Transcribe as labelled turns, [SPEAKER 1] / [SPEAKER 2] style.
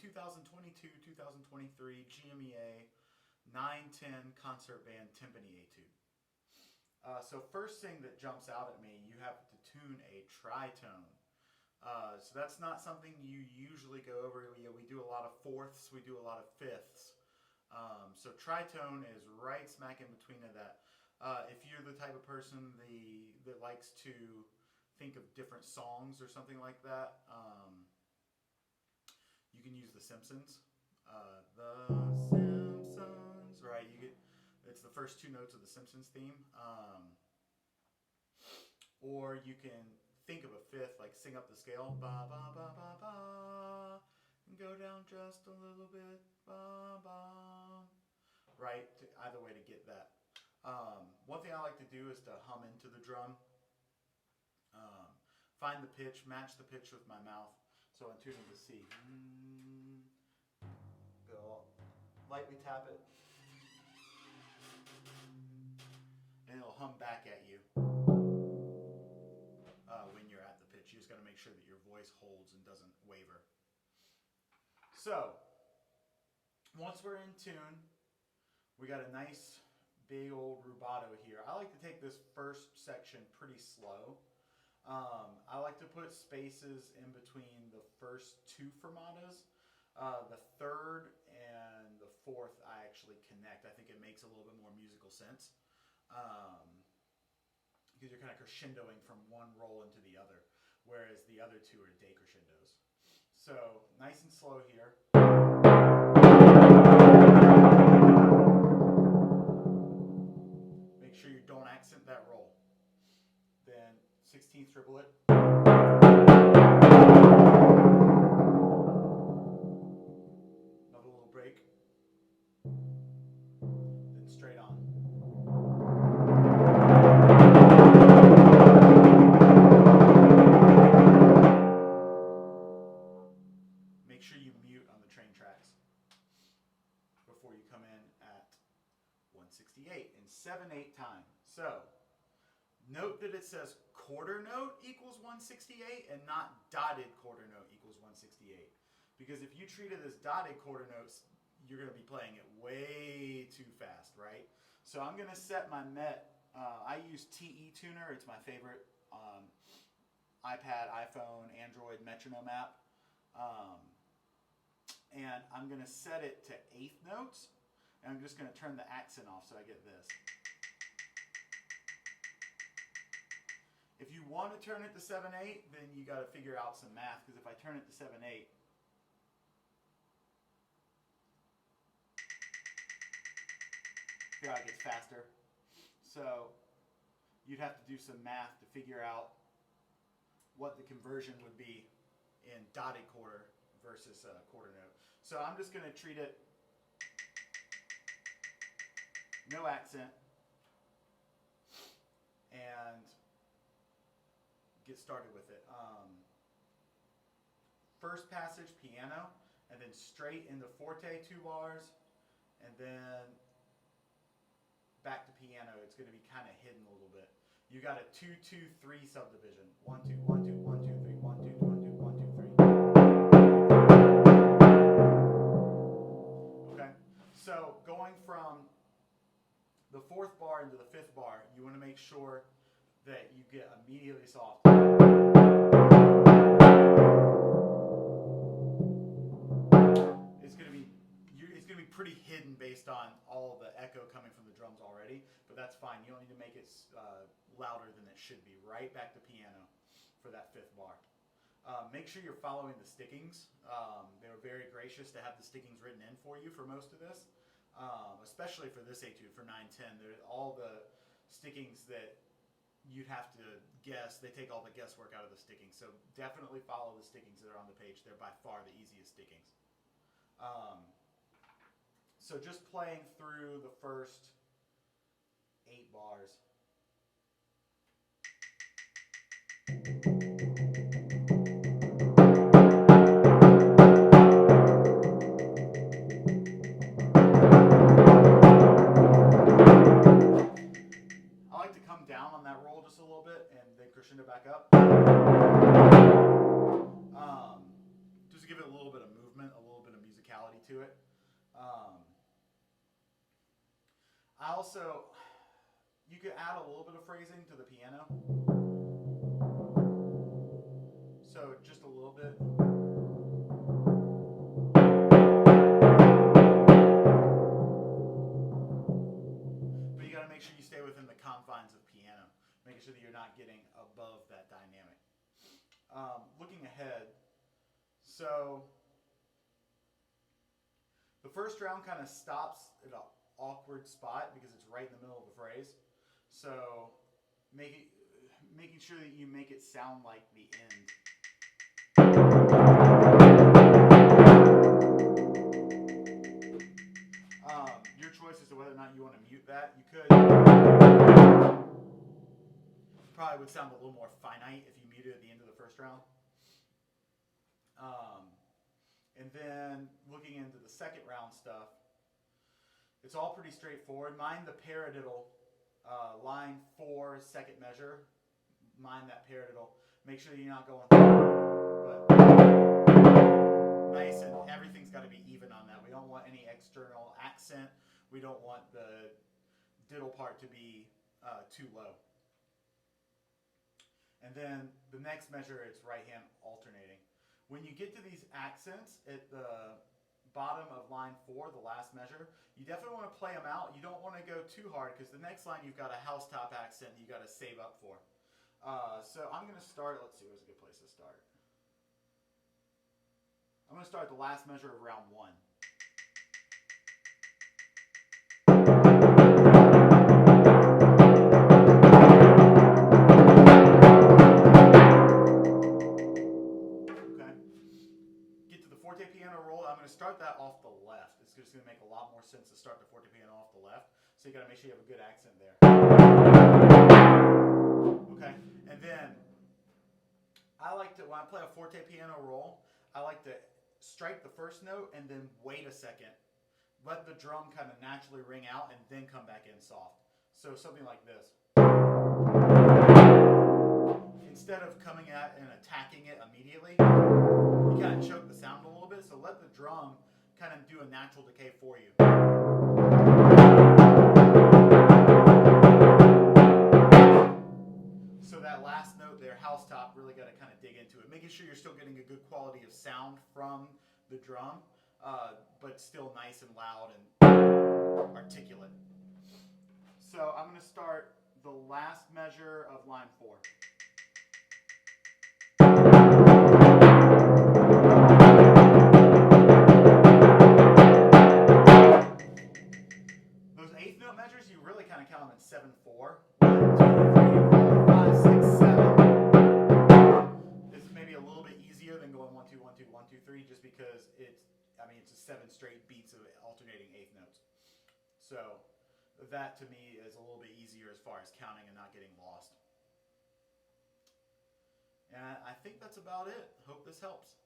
[SPEAKER 1] 2022-2023 GMEA 910 Concert Band Timpani etude. So first thing that jumps out at me, you have to tune a tritone. So that's not something you usually go over. We do a lot of fourths, we do a lot of fifths. So tritone is right smack in between of that. If you're the type of person that likes to think of different songs or something like that, you can use The Simpsons. The Simpsons, right? It's the first two notes of the Simpsons theme. Or you can think of a fifth, like sing up the scale, ba ba ba ba ba, and go down just a little bit, ba ba. Right? Either way to get that. One thing I like to do is to hum into the drum. Find the pitch, match the pitch with my mouth. So I'm tuning to C. Go lightly tap it, and it'll hum back at you when you're at the pitch. You just got to make sure that your voice holds and doesn't waver. So once we're in tune, we got a nice big old rubato here. I like to take this first section pretty slow. I like to put spaces in between the first two fermatas. The third and the fourth I actually connect. I think it makes a little bit more musical sense. Because you're kind of crescendoing from one roll into the other, whereas the other two are decrescendos. So nice and slow here. Make sure you don't accent that roll. Then 16th treble it. Another little break. Then straight on. Make sure you mute on the train tracks before you come in at 168 in 7/8 time. So note that it says quarter note equals 168 and not dotted quarter note equals 168. Because if you treat it as dotted quarter notes, you're going to be playing it way too fast, right? So I'm going to set my Met. I use TE Tuner. It's my favorite iPad, iPhone, Android metronome app. And I'm going to set it to eighth notes. And I'm just going to turn the accent off so I get this. If you want to turn it to 7/8, then you got to figure out some math, because if I turn it to 7/8, it gets faster. So you'd have to do some math to figure out what the conversion would be in dotted quarter versus quarter note. So I'm just going to treat it no accent and get started with it. First passage piano, and then straight into forte 2 bars, and then back to piano. It's going to be kind of hidden a little bit. You got a 2-2-3 subdivision. 1 2 1 2 1 2 3 1 2 1 2 1 2 3. Okay. So going from the 4th bar into the 5th bar, you want to make sure that you get immediately soft. It's going to be pretty hidden based on all the echo coming from the drums already, but that's fine. You don't need to make it louder than it should be. Right back to piano for that 5th bar. Make sure you're following the stickings. They were very gracious to have the stickings written in for you for most of this, especially for this etude for 910. All the stickings that you'd have to guess, they take all the guesswork out of the stickings. So definitely follow the stickings that are on the page. They're by far the easiest stickings. So just playing through the first 8 bars. I like to come down on that roll just a little bit and then crescendo back up. Just to give it a little bit of movement, a little bit of You could add a little bit of phrasing to the piano. So just a little bit. But you got to make sure you stay within the confines of piano, making sure that you're not getting above that dynamic. Looking ahead, so the first round kind of stops at an awkward spot because it's right in the middle of the phrase. So making sure that you make it sound like the end. Your choice as to whether or not you want to mute that. You could. Probably would sound a little more finite if you muted at the end of the first round. And then looking into the second round stuff, it's all pretty straightforward. Mind the paradiddle, line 4, second measure. Mind that paradiddle. Make sure you're not going but nice, and everything's got to be even on that. We don't want any external accent. We don't want the diddle part to be too low. And then the next measure, it's right hand alternating. When you get to these accents at the bottom of line 4, the last measure, you definitely want to play them out. You don't want to go too hard because the next line you've got a house top accent you got to save up for. So I'm going to start, let's see, where's a good place to start? I'm going to start the last measure of round 1. Forte piano roll, I'm going to start that off the left. It's just going to make a lot more sense to start the forte piano off the left. So you got to make sure you have a good accent there. Okay, and then when I play a forte piano roll, I like to strike the first note and then wait a second. Let the drum kind of naturally ring out and then come back in soft. So something like this. Instead of coming at and attacking it immediately, you kind of choke the sound a little bit, so let the drum kind of do a natural decay for you. So that last note there, house top, really got to kind of dig into it. Making sure you're still getting a good quality of sound from the drum, but still nice and loud and articulate. So I'm going to start the last measure of line 4. Those eighth note measures, you really kind of count them in 7/4. 1, 2, 3, 4, 5, 6, 7. This is maybe a little bit easier than going 1, 2, 1, 2, 1, 2, 3, just because it's a 7 straight beats of alternating eighth notes. So that to me is a little bit easier as far as counting and not getting lost. And I think that's about it. Hope this helps.